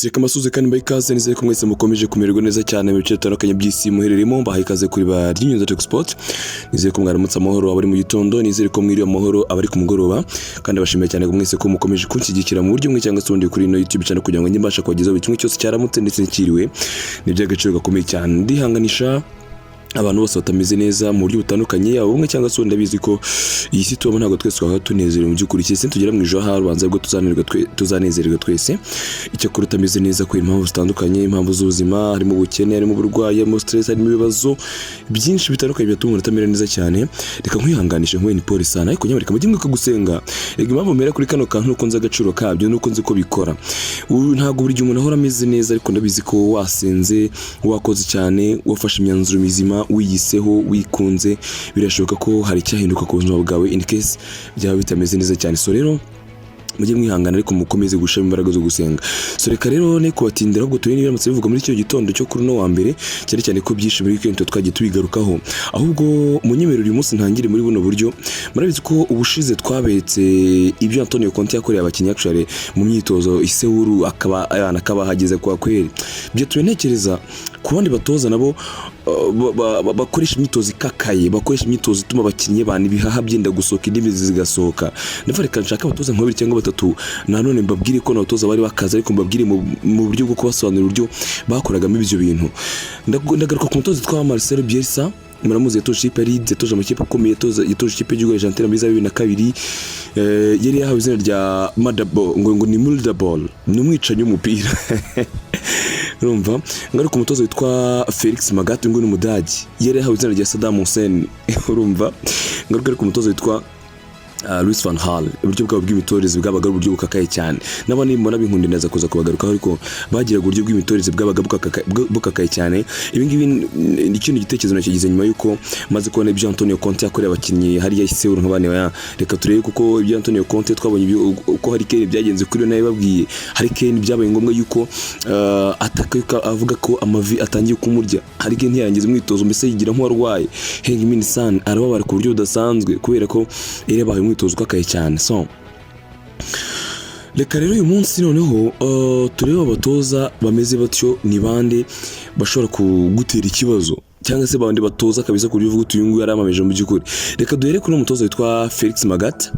Sireka masuze kandi bayikaze nizeye ko mwese mukomeje kumererwa neza cyane mu bice bitandukanye by'isi muhereremo bahaye ikaze kuri ba ry'inyunza Tech Sport. Nizeye ko mwaramutse amahoro abari mu gitondo, nizeye ko mwiriwe amahoro abari ku mugoroba, kandi bashimiye cyane mwese ko mukomeje kunshyigikira mu buryo bumwe cyangwa se ubundi kuri no YouTube channel kugira ngo njye kubagezaho buri kimwe cyose cyaramutse ndetse n'ikiriwe. Ni by'agaciro gakomeye cyane, ndihanganisha abantu bose batameze neza mu buryo butandukanye, abo bumwe cyangwa se ndabizi ko iyi si tubamo ntabwo twese twaba tunezerewe mu by'ukuri, cyese tugera mu ijoro ha rubanza bwo tuzanezererwa twese. Icyo kuri utameze neza ku impamvu zitandukanye, impamvu z'ubuzima, harimo ubukene, harimo uburwayi, harimo stress, harimo ibibazo byinshi bitandukanye byatuma umuntu atamera neza cyane. Reka nkwihanganishe nkwe ni polisi sana, ariko nyamarika mujye mwibuka gusenga. Rega impamvu mera kuri kano kantu nuko nzi agaciro kabyo, nuko nzi ko bikora. Ntabwo buri gihe umuntu ahora ameze neza, ariko ndabizi ko wasenze, wakoze cyane, wafashe imyanzuro mizima, wiyiseho, wikunze, birashoboka ko hari icyahinduka ku buzima bwawe in case byaba bitameze neza cyane. So rero mujye mwihangana ariko mukomeze gushaka imbaraga zo gusenga. So reka rero ne kubatindira ahubwo turi yaramutse bivuga muri icyo gitondo cyo kuri no wa mbere, cyane cyane ko byinshi muri weekend twagiye tubigarukaho. Ahubwo munyemerero uyu munsi ntangire muri buno buryo. Murabizi ko ubushize twabetse ibyo Antonio Conte yakoreye abakinnyi actually mu myitozo Isewuru akaba hageze kwa kweri. Byo tunekereza ku bandi batoza nabo bakoresha imyitozo ikakaye, bakoresha imyitozo ituma abakinnyi bana ibihaha byenda gusohoka indimi zigasohoka. Ndavuga reka nshaka abatoza nka 2 cyangwa 3 nanone mbabwire ko n'abatoza bari bakaza, ariko mbabwire mu buryo bwo kubasobanurira uburyo bakoragamo ibyo bintu. Ndagaruka ku mutoza twa Marcelo Bielsa, muramuzi yatoje ikipe Ligt, yatoje amakipe akomeye, yatoje ikipe y'igihugu Argentina muri 2002. Yari yahawe izina rya Madabo, ngo ni Multiball, ni umwicanyi w'umupira. Urumva ngari ku mutoza witwa Felix Magath, ngo ni umudagi, yari yahawe izina rya Saddam Hussein. Urumva ngari ku mutoza witwa Louis van Gaal. Uburyo bwabo bw'imitoreze bwabaga uburyo bukakaye cyane, n'abandi mbona binkunda neza kuza kubagarukaho, ariko bagiraga uburyo bw'imitoreze bwabaga bukakaye cyane. Ibi ngibi ni ikintu gitekerezo nakigize nyuma yuko maze kubona ibyo Antonio Conte yakoreye abakinnyi hariya Isewuru nk'abane baya. Reka turebe kuko ibyo Antonio Conte twabonye ibyo uko hari Kane byagenze kuri nayo babwiye. Hari Kane byabaye ngombwa yuko ataka avuga ko amavi atangiye kumurya. Hari Kane ntiyarangiza umwitozo, mbese yigira nk'uwarwaye. Heung-min Son arababara ku buryo budasanzwe kubera ko yabaye umwitozo ukakaye cyane. So reka rero uyu munsi noneho turebe abatoza bameze batyo ni bande bashobora kugutera ikibazo, cyangwa se bandi batoza kabisa ku buryo uvuga uyu nguyu yaramameje mu by'ukuri. Reka duhere kuri umutoza witwa Felix Magath,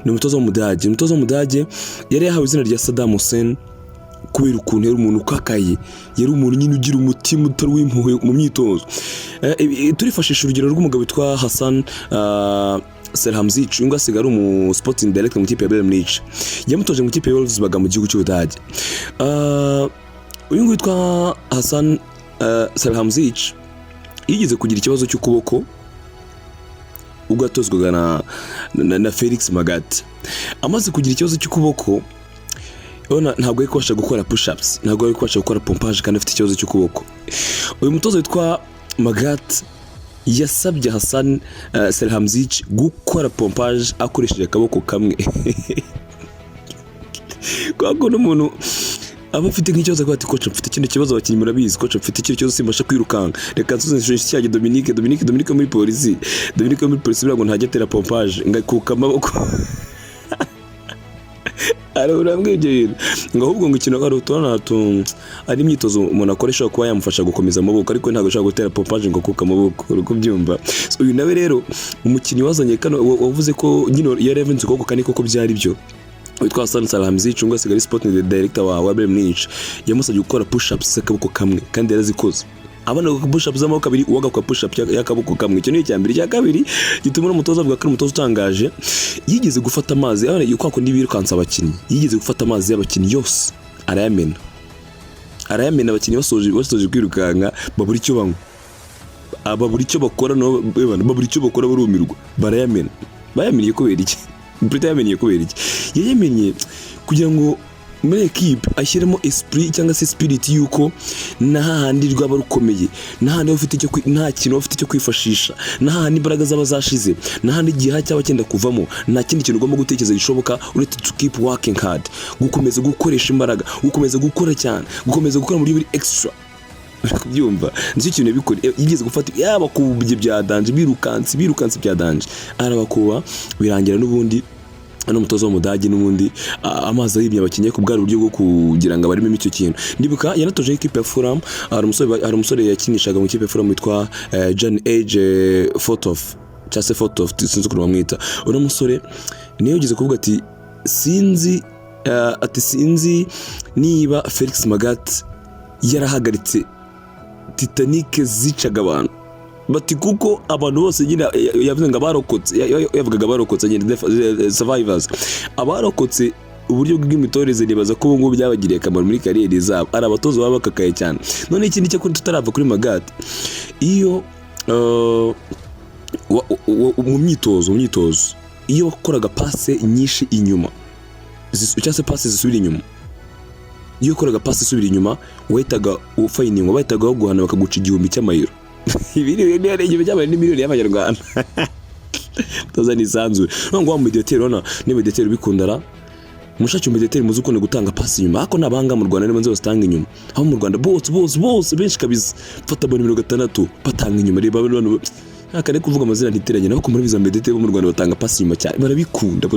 ni umutoza w'umudage. Umutoza w'umudage yari yahawe izina rya Saddam Hussein kubera ukuntu yari umuntu ukakaye, yari umuntu nyine ugira umutima utari w'impuhwe mu myitozo. Turifashisha urugero rw'umugabo witwa Hassan Selhamzic, uyu ngasigara umu sporting director mu kipe ya Bayern Munich, yamutoje mu kipe ya Wolves baga mu gihugu cy'Ubudage. Uyu nguyu witwa Hassan Selhamzic yigeze kugira ikibazo cy'ukuboko ubwo atozwaga na Felix Magath. Amaze kugira ikibazo cy'ukuboko, ntabwo ari kubasha gukora push-ups, ntabwo ari kubasha gukora pompage kandi afite ikibazo cy'ukuboko. Uyu mutoza witwa Magath yasabye Hassan Selhamzic gukora pompage akoresheje akaboko kamwe. Kwako n'umuntu aba afite nk'ikibazo ko ati coach mfite ikindi kibazo, abakinnyi murabizi coach mfite ikindi kibazo simbasha kwirukanka, reka nsuze cyage Dominique muri polisi, ngo ntajya atera pompage ngakuka amaboko. Arabura ibyo ngo ahubwo ngo ikintu ari utona ari imyitozo umuntu akoresha kuba yamufasha gukomeza amaboko, ariko ntabwo ashaka gutera pompage ngo kuka amaboko. Uko byumva uyu nawe rero umukinnyi wazanye kano wavuze ko nyine yari yavenze ukuboko kandi koko byari byo, witwa Hassan Selhamzic ngo asigara sporting director wa Bayern Munich, yamusabye gukora push ups akaboko kamwe kandi yarazikoze. Abana ko push ups z'amaboko abiri uwaga kwa push up yakaboko kamwe. Icyo ni icyambere. Cya kabiri gituma umutoza avuga ko umutoza utangaje yigeze gufata amazi abana yuko ko ndibirukansa abakinnyi, yigeze gufata amazi y'abakinnyi yose arayamena abakinnyi basoje kwirukanka babura icyo banywa, ababura icyo bakora no babura icyo bakora barumirwa, bayameniye kubera iki? Brita yamenye kubera iki? Yayamenye kugira ngo muri equipe ashyiremo esprit cyangwa se spirit yuko nahandi rwaba rukomeye, nahandi ufite icyo nta kintu ufite cyo kwifashisha, nahandi imbaraga z'abazashize, nahandi igihe cyaba cyenda kuvamo, nta kindi kintu ugomba gutekereza gishoboka uretse to keep working hard, gukomeza gukoresha imbaraga, gukomeza gukora cyane, gukomeza gukora muri buri extra. Kubyumva nicyo kintu bikora. Yigeze gufata yaba kubye bya danje, birukansi bya danje, arabakuba birangira n'ubundi ano mutozo w'umudage n'ubundi amazi yibye abakinnyi ku bwari buryo bwo kugira ngo barimo icyo kintu. Ndibuka yanatoje ikipe ya Fulham, hari umusore yakinishaga mu ikipe ya Fulham witwa John Age Fotof cyase Fotof sinzi uko bamwita. Uno musore niyo ugize kuvuga ati sinzi niba Felix Magath yarahagaritse Titanic zicaga abantu bati kuko abantu bose nyine yavuze ngo abarokotse yavugaga abarokotse nyine survivors abarokotse uburyo bw'imitoreze nibaza ko ubu ngubu byabagiriye akamaro muri kariyeri zabo, ari abatoza baba bakakaye cyane. None ikindi cyo tutarava kuri Magath, iyo mu myitozo iyo wakoraga passe nyinshi inyuma cyase passe zisubira inyuma, iyo ukoraga passe isubira inyuma wahitaga ufayininga, wahitaga guhana bakaguca 1,000 cy'amayero. Ibiri rero igihe cy'amayero ni miliyoni y'amanyarwanda toza nisanzwe ngo wa mediateur ona ni mediateur bikundara mushaki mediateur muzi ukunde gutanga passe inyuma ako nabanga mu Rwanda n'abanze bastanga inyuma, aho mu Rwanda bose benshi kabisa fata bone 6 batanga inyuma reba abantu akare kuvuga amazina ntiteranye nako muri biza mediateur bo mu Rwanda batanga passe inyuma cyane barabikunda.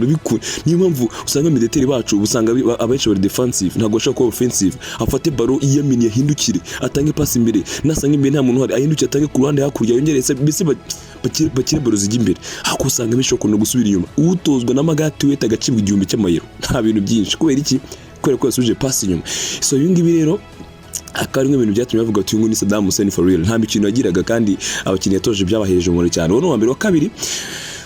Niyo mpamvu usanga mediateur bacu usanga abenshi bari defensive ntago bashaka kuba offensive, afate baro iyamini yahindukire atange passe imbere, nasanga imbere nta muntu hari ahindukire atange ku ruhande hakurya yongerese bise bakire baro zijya imbere, ako usanga bishoko no gusubira inyuma. Utozwa na Magath weta agacibwa 1,000 cy'amayero nta bintu byinshi kubera iki, kubera ko yasubije passe inyuma. So yungi rero akari ibintu byatumye bavuga ati ngo ni Saddam Hussein for real, nta mikino yagiraga kandi abakinnyi yatoje byabaheje umuri cyane. Wono wa mbere wa kabiri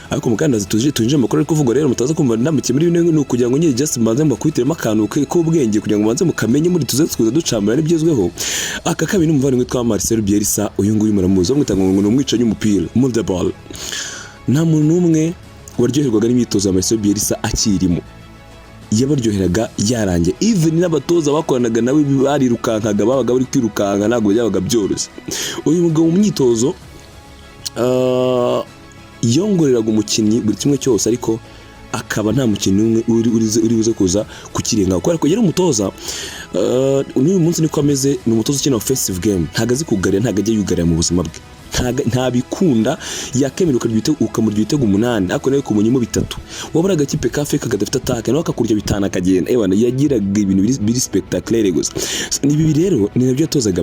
ariko mukandaza tuje amakuru ari kuvuga rero mutaza kumva ndamike muri bine no kugira ngo nyine just mbanze mbakubitiremo akantu k'ubwenge kugira ngo banze mukamenye muri tuze ducambara n'ibyezweho. Aka kabiri n'umuvandimwe twa Marcel Bielsa, uyu nguyu muramuzi wo mwitanga ngo n'umwicanyi umupira move the ball. Nta muntu n'umwe waryoherwaga n'imyitozo ya Marcel Bielsa akirimo, yabaryoheraga yarangiye. Even n'abatoza bakoranaga nawe barirukankaga babaga bari kwirukanka ntago byabaga byoroshye. Uyu mugabo mu myitozo yongoreraga umukinnyi buri kimwe cyose, ariko akaba nta mukinnyi umwe uri buze kuza kukirenga kubera ko yari umutoza. N'uyu munsi niko ameze, ni umutoza ukina offensive game, ntagazi kugarira, ntagajya yugarira mu buzima bwe, nta bikunda yakemera ukamurya ibitego 8 ariko nawe kumunyimo 3 wabura agakipe kafe kagadafite ataka nawe akakurya 5 akagenda. Ebana yagiraga ibintu biri spectacular gusa. Nibi rero ni nabyo yatozaga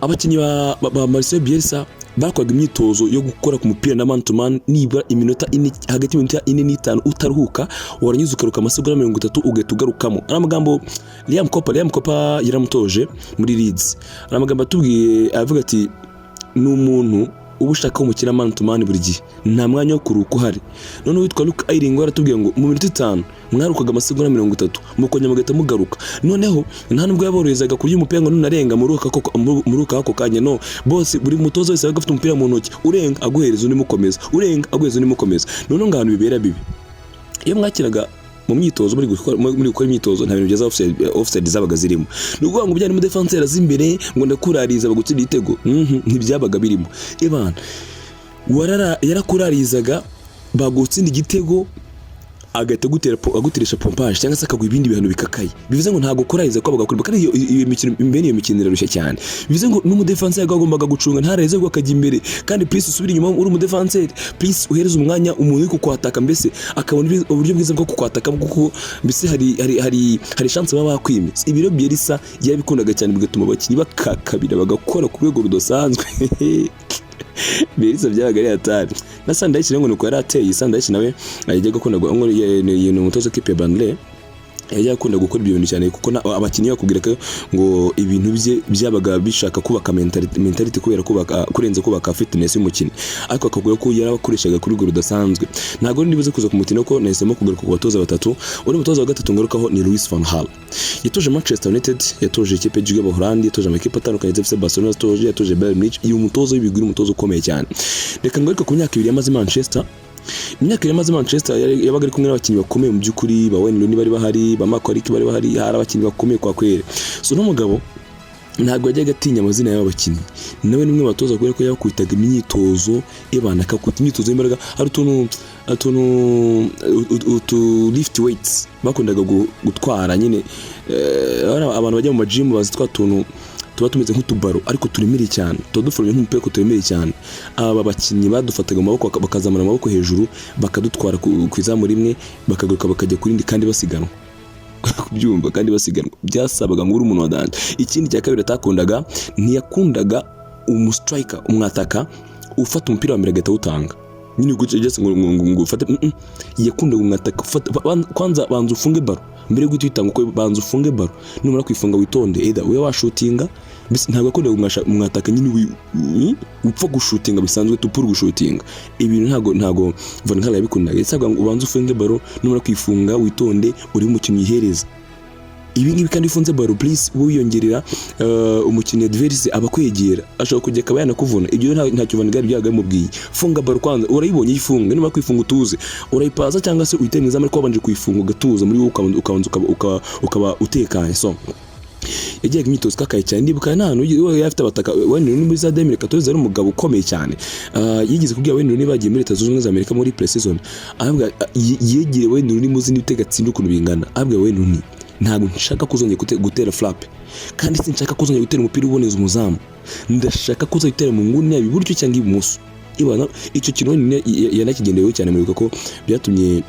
abakinnyi ba Marcel Bielsa bakwaga imyitozo yo gukora ku mupira na man to man nibura iminota hagati y'iminota 4 n'5 utaruhuka, waranyuze ukaruka amasegonda 30 ugahita ugarukamo. Ari amagambo Liam Cooper yaramutoje muri Leeds. Ari amagambo atubwiye avuga ati ni umuntu ubushaka umukina man to man buri gihe, nta mwanya wo kuruka uhari. None witwa Luke Ayling waratubwiye ngo mu minota 5 mwarukaga amasegonda 30 mukonya mugahita mugaruka. Noneho nta nubwo yaborohezaga kurya umupira ngo nunarenga muruka ako kanya, no bose buri mutozo wese agafite umupira mu ntoki, urenga aguhereza undi mukomeza, urenga aguhereza undi mukomeza. None ngano bibera bibi iyo mwakiraga mu myitozo muri gukora imyitozo nta bintu byaza offside zabaga zirimo. Nukuvuga ngo byari mu defenseur z'imbere ngo ndakurariza bagutsinda igitego, ntibyabaga birimo. Ebana yarakurarizaga bagutsinda igitego agahita aguteresha pompage cyangwa se akagwa ibindi bintu bikakaye. Bivuze ngo ntago kurariza ko bagakora kandi iyo mikino imbere iyo mikino irushye cyane. Bivuze ngo n'umudefenseur yagombaga gucunga ntareze ngo akajya imbere, kandi please usubira inyuma uri umudefenseur, please uhereza umwanya umuntu uri kukwataka, mbese akabona uburyo bwiza bwo kukwataka kuko mbese hari chance baba bakwimye. Ibiro Bielsa yabikundaga cyane bigatuma abakinnyi bakakabira bagakora ku rwego rudasanzwe. Bielsa byabaga ari hatari. Na Sandaichi ngo nuko yarateye Sandaichi nawe ajyaga gukunda ngo ni umutoza kipe ya Burnley, yajya akunda gukora ibyo bintu cyane kuko abakinnyi bakubwira ko ngo ibintu bye byabaga bishaka kubaka mentality kubera kurenza kubaka fitness y'umukinnyi, ariko akagura ko yarabakoreshaga kuri rwo rudasanzwe. Ntago nibuze kuza ku mutino ko nahisemo kugaruka ku batoza batatu. Uri mutoza wa gatatu ngarukaho ni Louis van Gaal. Yatoje Manchester United, yatoje ikipe y'igihugu y'Abaholandi, yatoje amakipe atandukanye FC Barcelona, yatoje Bayern Munich. Uyu mutoza w'ibigwi umutoza ukomeye cyane. Reka ngaruka ku myaka 2 yamaze Manchester. Imyaka yamaze Manchester yabaga ari kumwe n'abakinnyi bakomeye mu by'ukuri, ba Wayne Rooney bari bahari, ba Macaulay bari bahari, hari abakinnyi bakomeye kwa kwere. So no mugabo ntago yajyaga atinya amazina y'abakinnyi. Nawe nimwe batoza kubera ko yakwitaga imyitozo ebana akakuta imyitozo y'imbaraga, hari utu lift weights bakundaga gutwara nyine. Abantu bajya mu gym bazitwa tuntu tuba tumeze nk'utubaro ariko turemereye cyane, tuba duforomye nk'umupira turemereye cyane. Aba bakinnyi badufataga mu maboko bakazamura amaboko hejuru bakadutwara ku izamu rimwe bakagaruka bakajya kurindi kandi basiganwa kubyumva kandi basiganwa byasabaga ngo uri umuntu wadanje. Ikindi cya kabiri atakundaga, ntiyakundaga umustriker umwataka ufata umupira wa mbere agahita awutanga nyine gutse ngo ufate yakundaga umwataka kwanza banza ufunge baro mbere yo guhita uko banza ufunge baro numara kwifunga witonde either we washutinga bisi ntabwo akundaga umwataka nyine upfa gushutinga bisanzwe tupura gushutinga ibintu ntago Van yabikundaga yasabwa ngo ubanze ufunge baro numara kwifunga witonde uri mu kintu yihereza. Ibi ngibi kandi ifunze baro please wiyongerera umukinnyi adverse abakwegera ashaka kujya kaba yanakuvuna ibyo ntacyo Van Gaal byaga mubwiye. Funga baro kwanza urayibonye yifunga niba kwifunga utuze urayipaza cyangwa se uhite mwiza ariko wabanje kuyifunga ugatuza muri ukabanza ukaba utekanye. So yagiye imyitozo kakaye cyane ndibuka nano yafite abataka wenda muri za 2014 ari umugabo ukomeye cyane yigeze kubwira wenda niba bagiye muri Leta Zunze Ubumwe za Amerika muri pre-season ahubwo yegire wenda ni muzi n'ibitegatsinda ukuntu bingana ahubwo wenda ni ntabwo nshaka kuzongera gutera flap kandi sinshaka kuzongera gutera umupira uboneza umuzamu, ndashaka kuzongera mu nguni yabi buryo cyangwa ibumoso. Ibana icyo kintu yanakigendeyeho cyane muri ko byatumye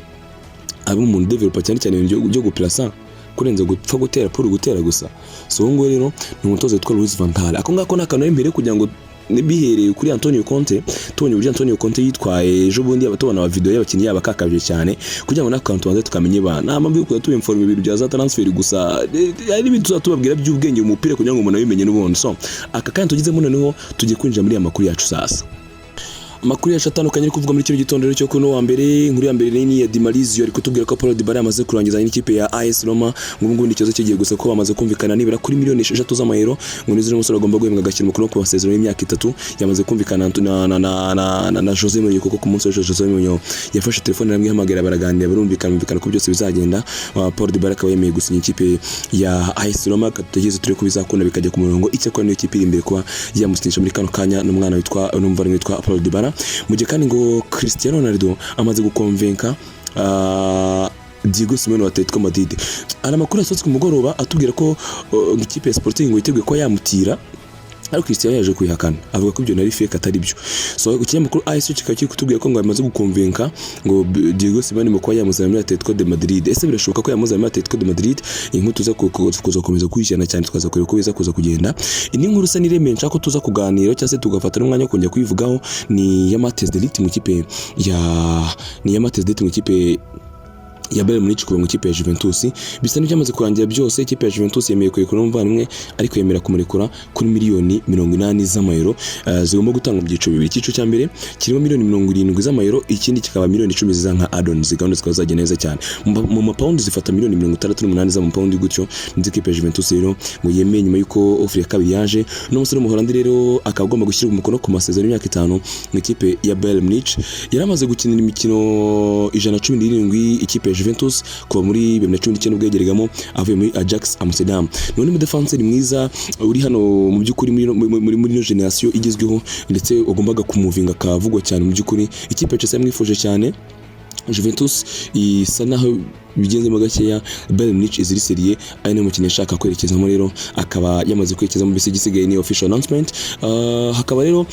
abo umuntu developer cyane byo guplasa kurenza gupfa gutera puru gutera gusa. So ngo rero ni umutoza witwa Louis van Gaal ako ngako nakano imbere kugira ngo nibihereye kuri Antonio Conte tubonye uburyo Antonio Conte yitwaye ejo bundi abatubona aba video y'abakinnyi yakakabye cyane kugira ngo n'akantu wanze tukamenye bana amambi ko tuinforme ibintu bya za transfer gusa ari ibintu tuzatubabwira by'ubwenge umupira kugira ngo umuntu abimenye n'ubundi. So aka kandi tugizemo noneho tugiye kwinjira muri amakuru yacu sasa. Amakuru yacu atandukanye ari kuvuga muri kino gitondo cyo kuno wa mbere. Inkuru ya mbere ni ya Dimalizio ari kutubwira ko Paulo Dybala yamaze kurangiza n'ikipe ya AS Roma ngo n'ikibazo kigiye gusa ko bamaze kumvikana nibura kuri miliyoni 6 z'amayero ngo nizo umusore agomba guhembwa agakira umukuru ku basezerano y'imyaka 3 yamaze kumvikana na Jose Mourinho kuko ku munsi wa Jose Mourinho yafashe telefone namwe hamagara baraganira barumvikana ko byose bizagenda. Paulo Dybala akaba yemeye gusinya ikipe ya AS Roma katugeze turi ko bizakunda bikajya ku murongo icyakora niyo kipe iri imbere kwa yamusinyisha muri kano kanya n'umwana witwa Paulo Dybala. Mu gihe kandi ngo Cristiano Ronaldo amaze gukonvenka Diego Simeone wa Atletico Madrid. Ana makuru asohotse ku mugoroba atubwira ko ikipe ya Sporting ngo yiteguye ko yamutira ariko Cristiano yaje kwihakana avuga ko ibyo nari fake atari byo. So ikinyamakuru AS kikaba kutubwira ko ngo amaze gukonvenka ngo Diego Simeone mu kwa yamuzana muri Atletico de Madrid. Ese birashoboka ko yamuzana muri Atletico de Madrid? Inkuru tuza kuzakomeza kwishyana cyane tukaza kureba ko biza kuza kugenda. Ini nkuru sa niremeye nshaka tuza kuganira cyangwa se tugafata n'umwanya kongera kuyivugaho ni yaramutse Ligt mu kipe ya Bayern Munich kuba mu kipe ya Juventus. Bisa n'ibyamaze kurangira byose ikipe ya Juventus yemeye kurekura umuvandimwe ariko yemera kumurekura kuri miliyoni 80 z'amayero zigomba gutanga mu byiciro bibiri. Icyiciro cya mbere kirimo miliyoni 70 z'amayero, ikindi kikaba miliyoni 10 ziza nka add-ons gahunda zikazajya neza cyane. Mu mapound zifata miliyoni 68 z'amapound gutyo. Ndi ikipe ya Juventus rero ngo yemeye nyuma yuko offer ya kabiri yaje n'umusore w'umuholandi rero akagomba gushyira umukono ku masezerano y'imyaka 5 mu ikipe ya Bayern Munich. Yaramaze gukinira imikino 117 ikipe ya Juventus kuva muri 2019 ubwegeregamo avuye muri Ajax Amsterdam. None mu defense ni mwiza uri hano mu byukuri muri no generation igezweho ndetse ugombaga kumuvinga kavugwa cyane mu byukuri. Ikipe Chelsea yamwifuje cyane. Juventus isa naho bigenzemo gakeya. Bayern Munich iziri serie ari no mukino ashaka kwerekezamo rero akaba yamaze kwerekeza mu bisigaye ni official announcement. Hakaba rero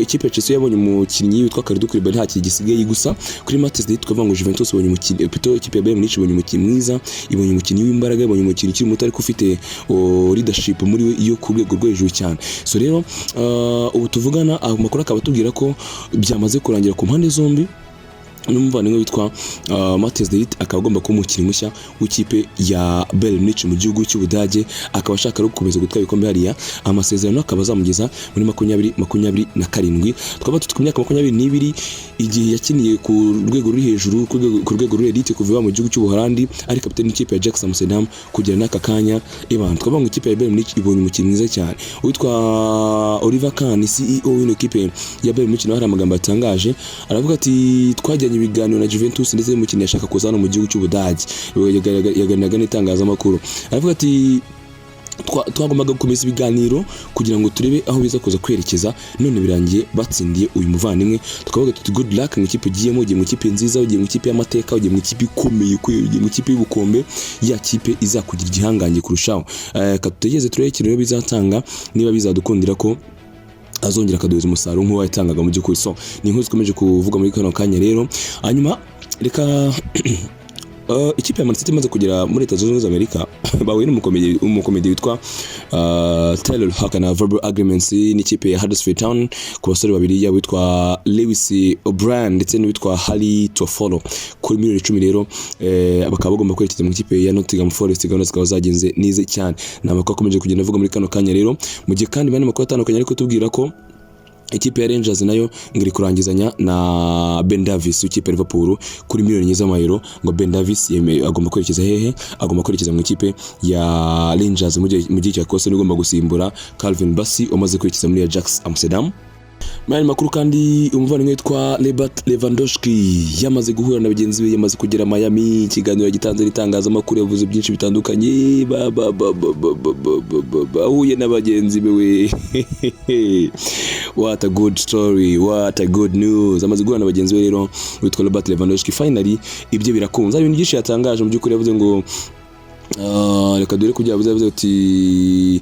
ikipe Chelsea yabonye umukinnyi witwa kare kuri nta kigisigaye gusa kuri match day tukavuga ngo Juventus ibonye umukinnyi plutôt ikipe ya Bayern Munich ibonye umukinnyi mwiza, ibonye umukinnyi w'imbaraga, ibonye umukinnyi ukiri muto ariko ufite leadership muri we iyo ku rwego rwo hejuru cyane. So rero ubu tuvugana amakuru akaba tubwira ko byamaze kurangira ku mpande zombi. N'umuvandimwe witwa Mathias de Ligt akaba agomba kuba umukinnyi mushya w'ikipe ya Bayern Munich mu gihugu cy'Ubudage, akaba ashaka gukomeza gutwara ibikombe hariya. Amasezerano akaba azamugeza muri 2027. Twaba tutku myaka 22 igihe yakiniye ku rwego ruri hejuru ku rwego ruri elite kuva mu gihugu cy'Ubuholandi ari kapiteni w'ikipe ya Ajax Amsterdam kugera n'aka kanya. Twaba ngo ikipe ya Bayern Munich ibonye umukinnyi mwiza cyane witwa Oliver Kahn, CEO w'ino kipe ya Bayern Munich, naho hari amagambo atangaje aravuga ati twajyanye ibiganiro na Juventus ndetse n'umukinnyi yashaka kuzana mu gihugu cy'Ubudage. Yaganiraga n'itangazamakuru aravuga ati twagombaga gukomeza ibiganiro kugira ngo turebe aho biza kuza kwerekeza, none birangiye batsindiye uyu muvandimwe. Tukavuga tuti good luck mu ikipe ugiyemo, ugiye mu ikipe nziza, ugiye mu ikipe y'amateka, ugiye mu ikipe ikomeye, ugiye mu ikipe y'ubukombe, ya kipe izakugira igihangange kurushaho. Katutegeze turebe rero bizatanga, niba bizadukundira ko azongera akaduhuza umusaruro nk'uwo yatangaga mu by'ukuri. So ni inkuru zikomeje kuvuga muri kano kanya rero. Hanyuma reka ikipe ya Man City imaze kugera muri Leta Zunze Ubumwe za Amerika bahuye n'umukomedi witwa Taylor Hakana verbal agreements n'ikipe ya Huddersfield Town ku basore babiri ya witwa Lewis O'Brien ndetse n'uwitwa Harry Toffolo kuri miliyoni 10 rero bakaba bagomba kwerekeza mu ikipe ya Nottingham Forest. Gahunda zikaba zagenze nize cyane, n'amakuru akomeje kugenda avuga muri kano kanya rero, mu gihe kandi bane makuru atandukanye ariko tubwira ko ikipe ya Rangers nayo ngiri kurangizanya na Ben Davis w'ikipe ya Liverpool kuri miliyoni z'amayero, ngo Ben Davis agomba kwerekeza hehe, agomba kwerekeza mu ikipe ya Rangers mu gihe cya kose n'ugomba gusimbura Calvin Bassey umaze kwerekeza muri Ajax Amsterdam. Mani makuru kandi umuvandimwe witwa Lewandowski yamaze guhura na bagenzi be, yamaze kugera Miami. Ikiganiro gitanze ritangaza amakuru yavuze byinshi bitandukanye, bahuye na bagenzi be. What a good story, what a good news. Amaze guhura na bagenzi be rero witwa Lewandowski. Finally ibyo birakunze, ibintu byinshi yatangaje mu by'ukuri. Yavuze ngo reka dore kujya yavuze ati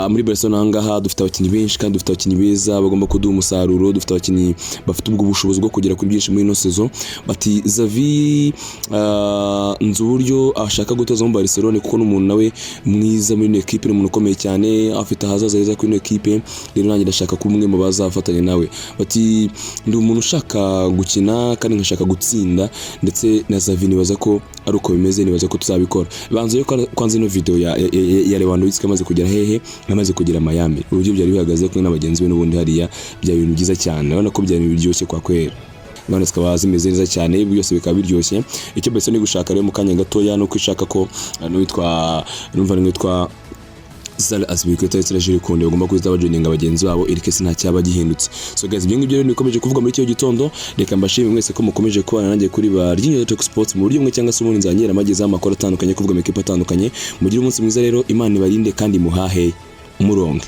muri Barcelona ngaha dufite abakinnyi benshi kandi dufite abakinnyi beza bagomba kuduha umusaruro, dufite abakinnyi bafite ubwo bushobozi bwo kugera kuri byinshi muri ino saison. Bati Xavi nzi uburyo ashaka gutoza mu Barcelona kuko n'umuntu nawe mwiza muri equipe, n'umuntu ukomeye cyane, afite ahazaza heza kuri equipe, rero nanjye ndashaka kuba umwe mu bazafatanya nawe. Bati ndi umuntu ushaka gukina kandi nkashaka gutsinda, ndetse na Xavi nibaza ko ari uko bimeze, nibaza ko tuzabikora. Banze yo kwanza ino video ya Lewando amaze kugera hehe, amaze kugera Miami. Uburyo byari bihagaze kumwe n'abagenzi be n'ubundi hariya bya bintu byiza cyane, urabona ko byari biryoshye kwa kwera. Bana zikaba zimeze neza cyane, byose bikaba biryoshye. Icyo bese ni gushaka rero mu kanya gatoya no kwishaka ko witwa Zala asibikota itaraje kunde bagomba kuza bajoininga abagenzi babo, irikese nta cyaba gihindutse. So guys, ibyo ngibyo rero nikomeje kuvuga muri cyo gitondo. Reka mbashime mwese ko mukomeje kubana nanjye kuri Barca Talk Sports mu buryo bumwe cyangwa se ubundi, nzanyera amageza amakuru atandukanye kuvuga mu equipe atandukanye. Mugire umunsi mwiza rero, Imana ibarinde kandi muhahe umurongo.